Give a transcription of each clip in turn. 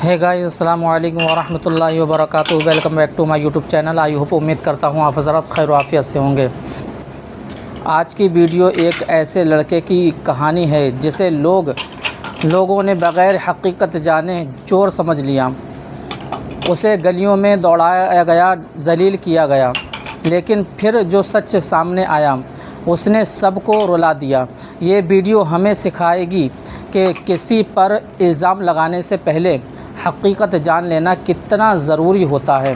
ہے گائز السلام علیکم ورحمۃ اللہ وبرکاتہ. Welcome back to my YouTube channel. I hope امید کرتا ہوں آپ حضرات خیر و عافیت سے ہوں گے. آج کی ویڈیو ایک ایسے لڑکے کی کہانی ہے جسے لوگوں نے بغیر حقیقت جانے چور سمجھ لیا. اسے گلیوں میں دوڑایا گیا، ذلیل کیا گیا، لیکن پھر جو سچ سامنے آیا اس نے سب کو رلا دیا. یہ ویڈیو ہمیں سکھائے گی کہ کسی پر الزام لگانے سے پہلے حقیقت جان لینا کتنا ضروری ہوتا ہے.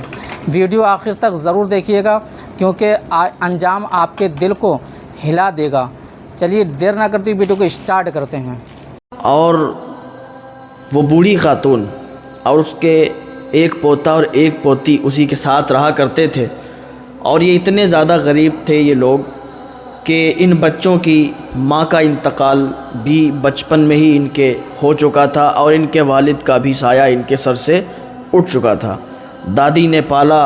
ویڈیو آخر تک ضرور دیکھیے گا کیونکہ انجام آپ کے دل کو ہلا دے گا. چلیے دیر نہ کرتے ویڈیو کو اسٹارٹ کرتے ہیں. اور وہ بوڑھی خاتون اور اس کے ایک پوتا اور ایک پوتی اسی کے ساتھ رہا کرتے تھے. اور یہ اتنے زیادہ غریب تھے یہ لوگ کہ ان بچوں کی ماں کا انتقال بھی بچپن میں ہی ان کے ہو چکا تھا اور ان کے والد کا بھی سایہ ان کے سر سے اٹھ چکا تھا. دادی نے پالا،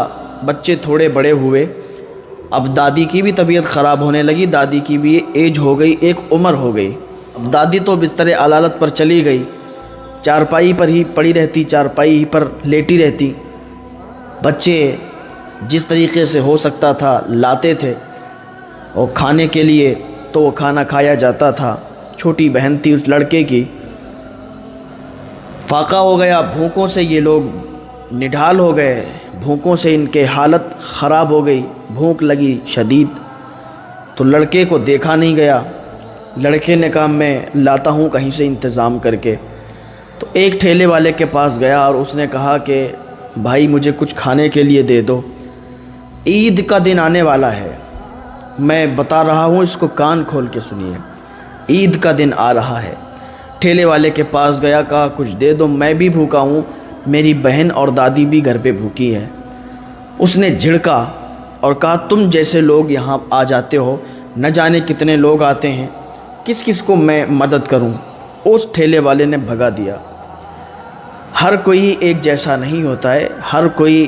بچے تھوڑے بڑے ہوئے. اب دادی کی بھی طبیعت خراب ہونے لگی، دادی کی بھی ایج ہو گئی، ایک عمر ہو گئی. اب دادی تو بستر علالت پر چلی گئی، چارپائی پر ہی پڑی رہتی، چارپائی ہی پر لیٹی رہتی. بچے جس طریقے سے ہو سکتا تھا لاتے تھے اور کھانے کے لیے تو وہ کھانا کھایا جاتا تھا. چھوٹی بہن تھی اس لڑکے کی، فاقہ ہو گیا. بھوکوں سے یہ لوگ نڈھال ہو گئے، بھوکوں سے ان کے حالت خراب ہو گئی. بھوک لگی شدید تو لڑکے کو دیکھا نہیں گیا. لڑکے نے کہا میں لاتا ہوں کہیں سے انتظام کر کے. تو ایک ٹھیلے والے کے پاس گیا اور اس نے کہا کہ بھائی مجھے کچھ کھانے کے لیے دے دو، عید کا دن آنے والا ہے. میں بتا رہا ہوں، اس کو کان کھول کے سنیے، عید کا دن آ رہا ہے. ٹھیلے والے کے پاس گیا، کہا کچھ دے دو، میں بھی بھوکا ہوں، میری بہن اور دادی بھی گھر پہ بھوکی ہے. اس نے جھڑکا اور کہا تم جیسے لوگ یہاں آ جاتے ہو، نہ جانے کتنے لوگ آتے ہیں، کس کس کو میں مدد کروں. اس ٹھیلے والے نے بھگا دیا. ہر کوئی ایک جیسا نہیں ہوتا ہے، ہر کوئی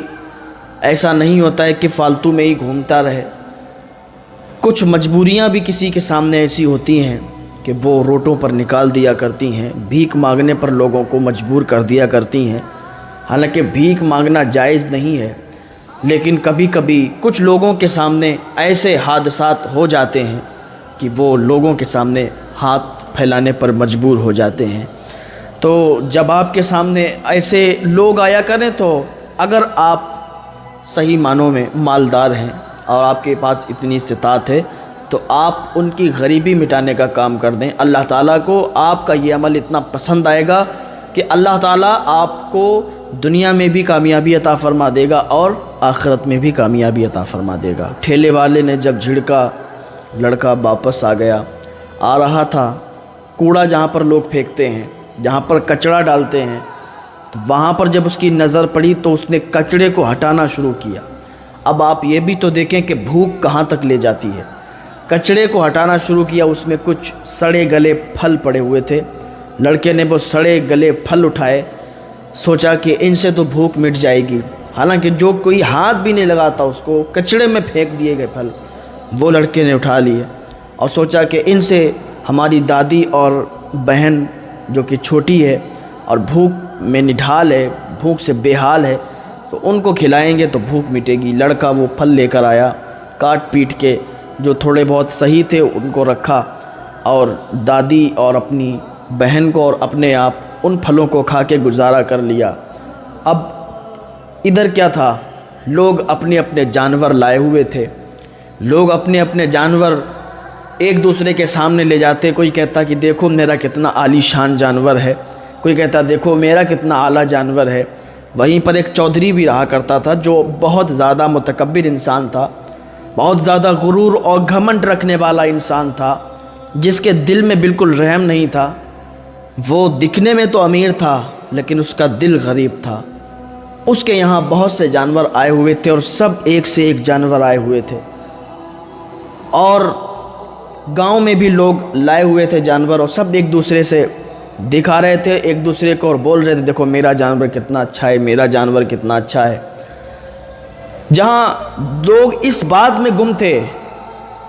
ایسا نہیں ہوتا ہے کہ فالتو میں ہی گھومتا رہے. کچھ مجبوریاں بھی کسی کے سامنے ایسی ہوتی ہیں کہ وہ روٹوں پر نکال دیا کرتی ہیں، بھیک مانگنے پر لوگوں کو مجبور کر دیا کرتی ہیں. حالانکہ بھیک مانگنا جائز نہیں ہے، لیکن کبھی کبھی کچھ لوگوں کے سامنے ایسے حادثات ہو جاتے ہیں کہ وہ لوگوں کے سامنے ہاتھ پھیلانے پر مجبور ہو جاتے ہیں. تو جب آپ کے سامنے ایسے لوگ آیا کریں تو اگر آپ صحیح معنوں میں مالدار ہیں اور آپ کے پاس اتنی استطاعت ہے تو آپ ان کی غریبی مٹانے کا کام کر دیں. اللہ تعالیٰ کو آپ کا یہ عمل اتنا پسند آئے گا کہ اللہ تعالیٰ آپ کو دنیا میں بھی کامیابی عطا فرما دے گا اور آخرت میں بھی کامیابی عطا فرما دے گا. ٹھیلے والے نے جب جھڑکا، لڑکا واپس آ گیا. آ رہا تھا کوڑا جہاں پر لوگ پھینکتے ہیں، جہاں پر کچڑا ڈالتے ہیں، تو وہاں پر جب اس کی نظر پڑی تو اس نے کچڑے کو ہٹانا شروع کیا. اب آپ یہ بھی تو دیکھیں کہ بھوک کہاں تک لے جاتی ہے. کچڑے کو ہٹانا شروع کیا. اس میں کچھ سڑے گلے پھل پڑے ہوئے تھے. لڑکے نے وہ سڑے گلے پھل اٹھائے، سوچا کہ ان سے تو بھوک مٹ جائے گی. حالانکہ جو کوئی ہاتھ بھی نہیں لگاتا اس کو کچڑے میں پھینک دیے گئے پھل وہ لڑکے نے اٹھا لیے اور سوچا کہ ان سے ہماری دادی اور بہن جو کہ چھوٹی ہے اور بھوک میں نڈھال ہے، بھوک سے بے حال ہے، تو ان کو کھلائیں گے تو بھوک مٹے گی. لڑکا وہ پھل لے کر آیا، کاٹ پیٹ کے جو تھوڑے بہت صحیح تھے ان کو رکھا اور دادی اور اپنی بہن کو اور اپنے آپ ان پھلوں کو کھا کے گزارا کر لیا. اب ادھر کیا تھا، لوگ اپنے اپنے جانور لائے ہوئے تھے. لوگ اپنے اپنے جانور ایک دوسرے کے سامنے لے جاتے. کوئی کہتا کہ دیکھو میرا کتنا عالی شان جانور ہے، کوئی کہتا دیکھو میرا کتنا اعلیٰ جانور ہے. وہیں پر ایک چودھری بھی رہا کرتا تھا جو بہت زیادہ متکبر انسان تھا، بہت زیادہ غرور اور گھمنڈ رکھنے والا انسان تھا، جس کے دل میں بالکل رحم نہیں تھا. وہ دکھنے میں تو امیر تھا لیکن اس کا دل غریب تھا. اس کے یہاں بہت سے جانور آئے ہوئے تھے اور سب ایک سے ایک جانور آئے ہوئے تھے. اور گاؤں میں بھی لوگ لائے ہوئے تھے جانور اور سب ایک دوسرے سے دکھا رہے تھے ایک دوسرے کو اور بول رہے تھے دیکھو میرا جانور کتنا اچھا ہے، میرا جانور کتنا اچھا ہے. جہاں لوگ اس بات میں گم تھے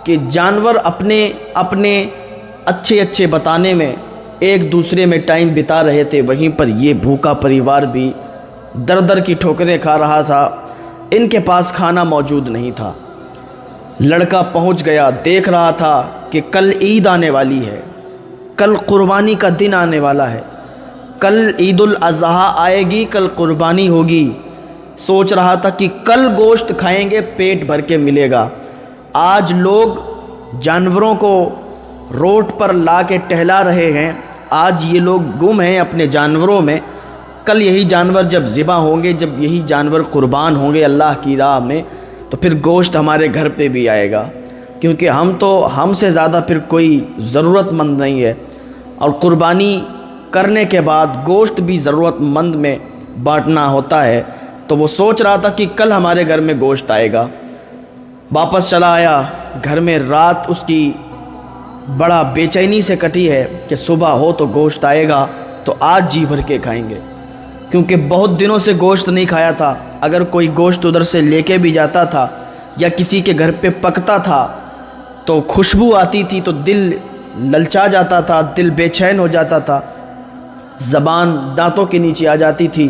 کہ جانور اپنے اچھے بتانے میں ایک دوسرے میں ٹائم بتا رہے تھے، وہیں پر یہ بھوکا پریوار بھی در در کی ٹھوکریں کھا رہا تھا، ان کے پاس کھانا موجود نہیں تھا۔ لڑکا پہنچ گیا، دیکھ رہا تھا کہ کل عید آنے والی ہے، کل قربانی کا دن آنے والا ہے، کل عید الاضحیٰ آئے گی، کل قربانی ہوگی۔ سوچ رہا تھا کہ کل گوشت کھائیں گے، پیٹ بھر کے ملے گا۔ آج لوگ جانوروں کو روڈ پر لا کے ٹہلا رہے ہیں، آج یہ لوگ گم ہیں اپنے جانوروں میں، کل یہی جانور جب ذبح ہوں گے، جب یہی جانور قربان ہوں گے اللہ کی راہ میں، تو پھر گوشت ہمارے گھر پہ بھی آئے گا، کیونکہ ہم سے زیادہ پھر کوئی ضرورت مند نہیں ہے، اور قربانی کرنے کے بعد گوشت بھی ضرورت مند میں بانٹنا ہوتا ہے۔ تو وہ سوچ رہا تھا کہ کل ہمارے گھر میں گوشت آئے گا۔ واپس چلا آیا گھر میں، رات اس کی بڑا بے چینی سے کٹی ہے کہ صبح ہو تو گوشت آئے گا تو آج جی بھر کے کھائیں گے، کیونکہ بہت دنوں سے گوشت نہیں کھایا تھا۔ اگر کوئی گوشت ادھر سے لے کے بھی جاتا تھا یا کسی کے گھر پہ پکتا تھا تو خوشبو آتی تھی تو دل للچا جاتا تھا، دل بے چین ہو جاتا تھا، زبان دانتوں کے نیچے آ جاتی تھی،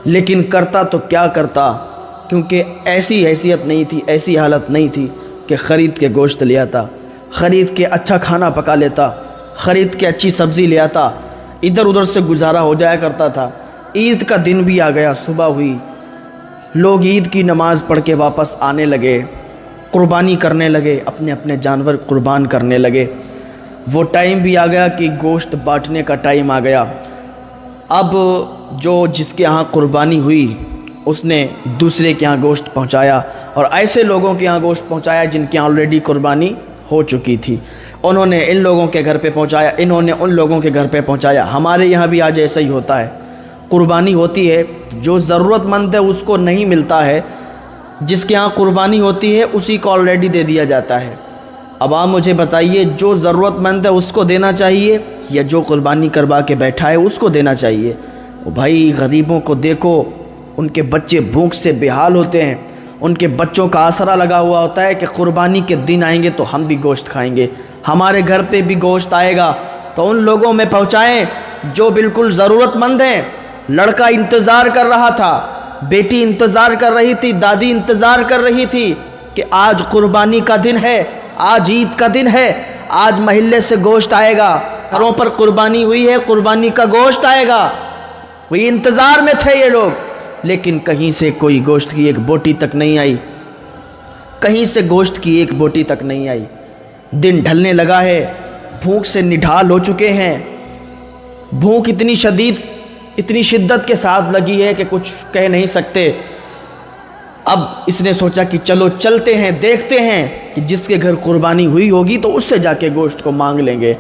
لیکن کرتا تو کیا کرتا، کیونکہ ایسی حیثیت نہیں تھی، ایسی حالت نہیں تھی کہ خرید کے گوشت لے آتا، خرید کے اچھا کھانا پکا لیتا، خرید کے اچھی سبزی لے آتا، ادھر ادھر سے گزارا ہو جایا کرتا تھا۔ عید کا دن بھی آ گیا، صبح ہوئی، لوگ عید کی نماز پڑھ کے واپس آنے لگے، قربانی کرنے لگے، اپنے اپنے جانور قربان کرنے لگے۔ وہ ٹائم بھی آ گیا کہ گوشت بانٹنے کا ٹائم آ گیا۔ اب جس کے ہاں قربانی ہوئی اس نے دوسرے کے ہاں گوشت پہنچایا، اور ایسے لوگوں کے ہاں گوشت پہنچایا جن کے ہاں آلریڈی قربانی ہو چکی تھی، انہوں نے ان لوگوں کے گھر پہ پہنچایا، انہوں نے ان لوگوں کے گھر پہ پہنچایا۔ ہمارے یہاں بھی آج ایسا ہی ہوتا ہے، قربانی ہوتی ہے، جو ضرورت مند ہے اس کو نہیں ملتا ہے، جس کے ہاں قربانی ہوتی ہے اسی کو آلریڈی دے دیا جاتا ہے۔ اب آپ مجھے بتائیے، جو ضرورت مند ہے اس کو دینا چاہیے یا جو قربانی کروا کے بیٹھا ہے اس کو دینا چاہیے؟ بھائی غریبوں کو دیکھو، ان کے بچے بھوک سے بے حال ہوتے ہیں، ان کے بچوں کا آسرا لگا ہوا ہوتا ہے کہ قربانی کے دن آئیں گے تو ہم بھی گوشت کھائیں گے، ہمارے گھر پہ بھی گوشت آئے گا، تو ان لوگوں میں پہنچائیں جو بالکل ضرورت مند ہیں۔ لڑکا انتظار کر رہا تھا، بیٹی انتظار کر رہی تھی، دادی انتظار کر رہی تھی کہ آج قربانی کا دن ہے، آج عید کا دن ہے، آج محلے سے گوشت آئے گا، گھروں پر قربانی ہوئی ہے، قربانی کا گوشت آئے گا۔ وہ انتظار میں تھے یہ لوگ، لیکن کہیں سے کوئی گوشت کی ایک بوٹی تک نہیں آئی، کہیں سے گوشت کی ایک بوٹی تک نہیں آئی۔ دن ڈھلنے لگا ہے، بھوک سے نڈھال ہو چکے ہیں، بھوک اتنی شدت کے ساتھ لگی ہے کہ کچھ کہہ نہیں سکتے۔ اب اس نے سوچا کہ چلو چلتے ہیں، دیکھتے ہیں کہ جس کے گھر قربانی ہوئی ہوگی تو اس سے جا کے گوشت کو مانگ لیں گے۔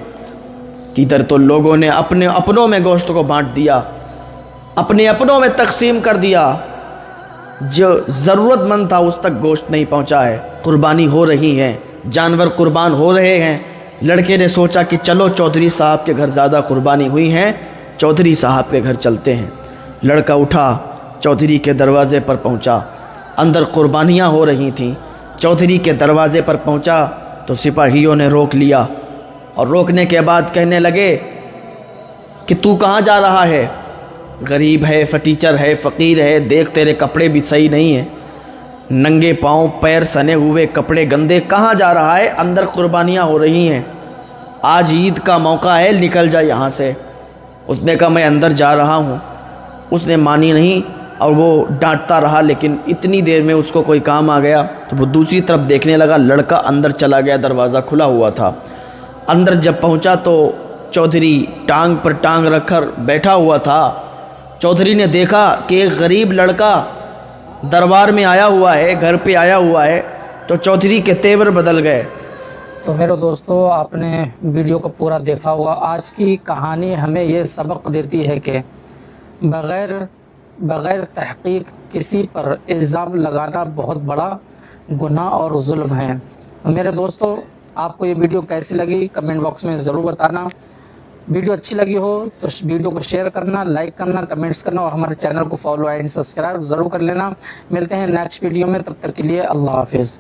ادھر تو لوگوں نے اپنے اپنوں میں گوشت کو بانٹ دیا، اپنے اپنوں میں تقسیم کر دیا، جو ضرورت مند تھا اس تک گوشت نہیں پہنچا ہے۔ قربانی ہو رہی ہے، جانور قربان ہو رہے ہیں۔ لڑکے نے سوچا کہ چلو چودھری صاحب کے گھر زیادہ قربانی ہوئی ہیں، چودھری صاحب کے گھر چلتے ہیں۔ لڑکا اٹھا، چودھری کے دروازے پر پہنچا، اندر قربانیاں ہو رہی تھیں۔ چودھری کے دروازے پر پہنچا تو سپاہیوں نے روک لیا، اور روکنے کے بعد کہنے لگے کہ تو کہاں جا رہا ہے؟ غریب ہے، فٹیچر ہے، فقیر ہے، دیکھ تیرے کپڑے بھی صحیح نہیں ہیں، ننگے پاؤں، پیر سنے ہوئے، کپڑے گندے، کہاں جا رہا ہے؟ اندر قربانیاں ہو رہی ہیں، آج عید کا موقع ہے، نکل جا یہاں سے۔ اس نے کہا میں اندر جا رہا ہوں۔ اس نے مانی نہیں اور وہ ڈانٹتا رہا، لیکن اتنی دیر میں اس کو کوئی کام آ گیا تو وہ دوسری طرف دیکھنے لگا۔ لڑکا اندر چلا گیا، دروازہ کھلا ہوا تھا۔ اندر جب پہنچا تو چودھری ٹانگ پر ٹانگ رکھ کر بیٹھا ہوا تھا۔ چودھری نے دیکھا کہ ایک غریب لڑکا دربار میں آیا ہوا ہے، گھر پہ آیا ہوا ہے، تو چودھری کے تیور بدل گئے۔ تو میرے دوستو، آپ نے ویڈیو کو پورا دیکھا ہوا۔ آج کی کہانی ہمیں یہ سبق دیتی ہے کہ بغیر تحقیق کسی پر الزام لگانا بہت بڑا گناہ اور ظلم ہے۔ میرے دوستو، آپ کو یہ ویڈیو کیسی لگی کمنٹ باکس میں ضرور بتانا۔ ویڈیو اچھی لگی ہو تو ویڈیو کو شیئر کرنا، لائک کرنا، کمنٹس کرنا، اور ہمارے چینل کو فالو اینڈ سبسکرائب ضرور کر لینا۔ ملتے ہیں نیکسٹ ویڈیو میں، تب تک کے لیے اللہ حافظ۔